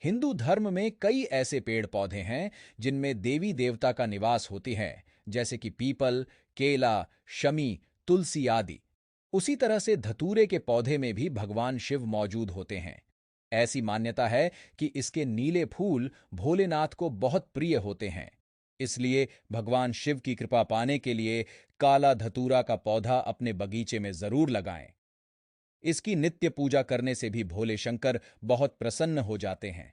हिंदू धर्म में कई ऐसे पेड़ पौधे हैं जिनमें देवी देवता का निवास होती है, जैसे कि पीपल, केला, शमी, तुलसी आदि। उसी तरह से धतूरे के पौधे में भी भगवान शिव मौजूद होते हैं। ऐसी मान्यता है कि इसके नीले फूल भोलेनाथ को बहुत प्रिय होते हैं। इसलिए भगवान शिव की कृपा पाने के लिए काला धतूरा का पौधा अपने बगीचे में जरूर लगाएं। इसकी नित्य पूजा करने से भी भोले शंकर बहुत प्रसन्न हो जाते हैं।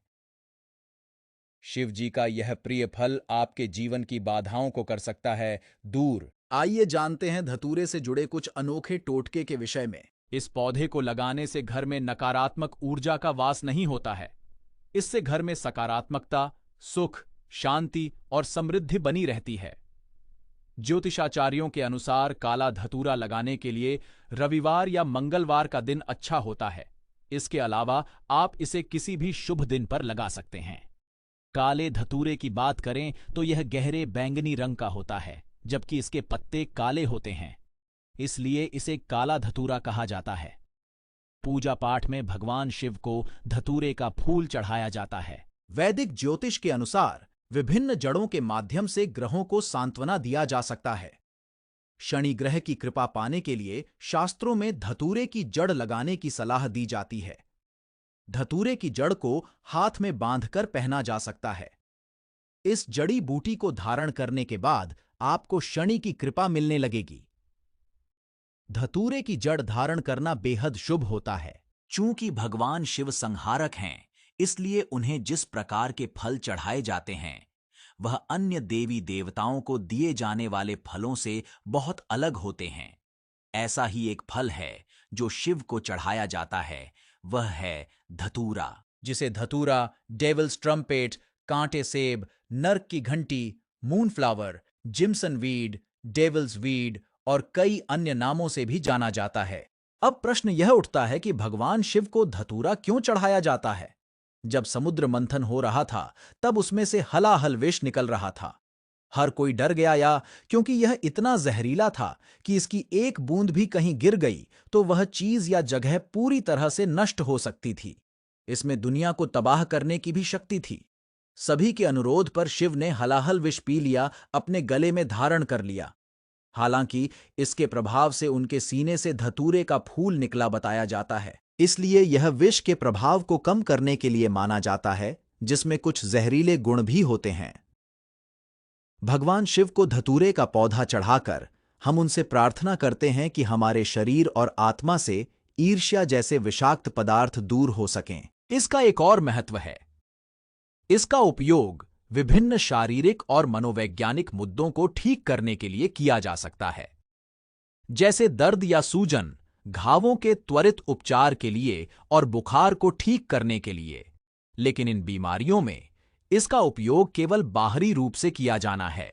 शिव जी का यह प्रिय फल आपके जीवन की बाधाओं को कर सकता है दूर। आइए जानते हैं धतूरे से जुड़े कुछ अनोखे टोटके के विषय में। इस पौधे को लगाने से घर में नकारात्मक ऊर्जा का वास नहीं होता है। इससे घर में सकारात्मकता, सुख, शांति और समृद्धि बनी रहती है। ज्योतिषाचार्यों के अनुसार काला धतूरा लगाने के लिए रविवार या मंगलवार का दिन अच्छा होता है। इसके अलावा आप इसे किसी भी शुभ दिन पर लगा सकते हैं। काले धतूरे की बात करें तो यह गहरे बैंगनी रंग का होता है, जबकि इसके पत्ते काले होते हैं। इसलिए इसे काला धतूरा कहा जाता है। पूजा पाठ में भगवान शिव को धतूरे का फूल चढ़ाया जाता है। वैदिक ज्योतिष के अनुसार विभिन्न जड़ों के माध्यम से ग्रहों को सांत्वना दिया जा सकता है। शनि ग्रह की कृपा पाने के लिए शास्त्रों में धतूरे की जड़ लगाने की सलाह दी जाती है। धतूरे की जड़ को हाथ में बांधकर पहना जा सकता है। इस जड़ी बूटी को धारण करने के बाद आपको शनि की कृपा मिलने लगेगी। धतूरे की जड़ धारण करना बेहद शुभ होता है। चूंकि भगवान शिव संहारक हैं, इसलिए उन्हें जिस प्रकार के फल चढ़ाए जाते हैं वह अन्य देवी देवताओं को दिए जाने वाले फलों से बहुत अलग होते हैं। ऐसा ही एक फल है जो शिव को चढ़ाया जाता है, वह है धतूरा। जिसे धतूरा, डेविल्स ट्रम्पेट, कांटे सेब, नर्क की घंटी, मूनफ्लावर, जिम्सन वीड, डेविल्स वीड और कई अन्य नामों से भी जाना जाता है। अब प्रश्न यह उठता है कि भगवान शिव को धतूरा क्यों चढ़ाया जाता है? जब समुद्र मंथन हो रहा था, तब उसमें से हलाहल विष निकल रहा था। हर कोई डर गया, या क्योंकि यह इतना जहरीला था कि इसकी एक बूंद भी कहीं गिर गई तो वह चीज या जगह पूरी तरह से नष्ट हो सकती थी। इसमें दुनिया को तबाह करने की भी शक्ति थी। सभी के अनुरोध पर शिव ने हलाहल विष पी लिया, अपने गले में धारण कर लिया। हालांकि इसके प्रभाव से उनके सीने से धतूरे का फूल निकला बताया जाता है। इसलिए यह विष के प्रभाव को कम करने के लिए माना जाता है, जिसमें कुछ जहरीले गुण भी होते हैं। भगवान शिव को धतूरे का पौधा चढ़ाकर हम उनसे प्रार्थना करते हैं कि हमारे शरीर और आत्मा से ईर्ष्या जैसे विषाक्त पदार्थ दूर हो सकें। इसका एक और महत्व है। इसका उपयोग विभिन्न शारीरिक और मनोवैज्ञानिक मुद्दों को ठीक करने के लिए किया जा सकता है, जैसे दर्द या सूजन, घावों के त्वरित उपचार के लिए और बुखार को ठीक करने के लिए। लेकिन इन बीमारियों में इसका उपयोग केवल बाहरी रूप से किया जाना है।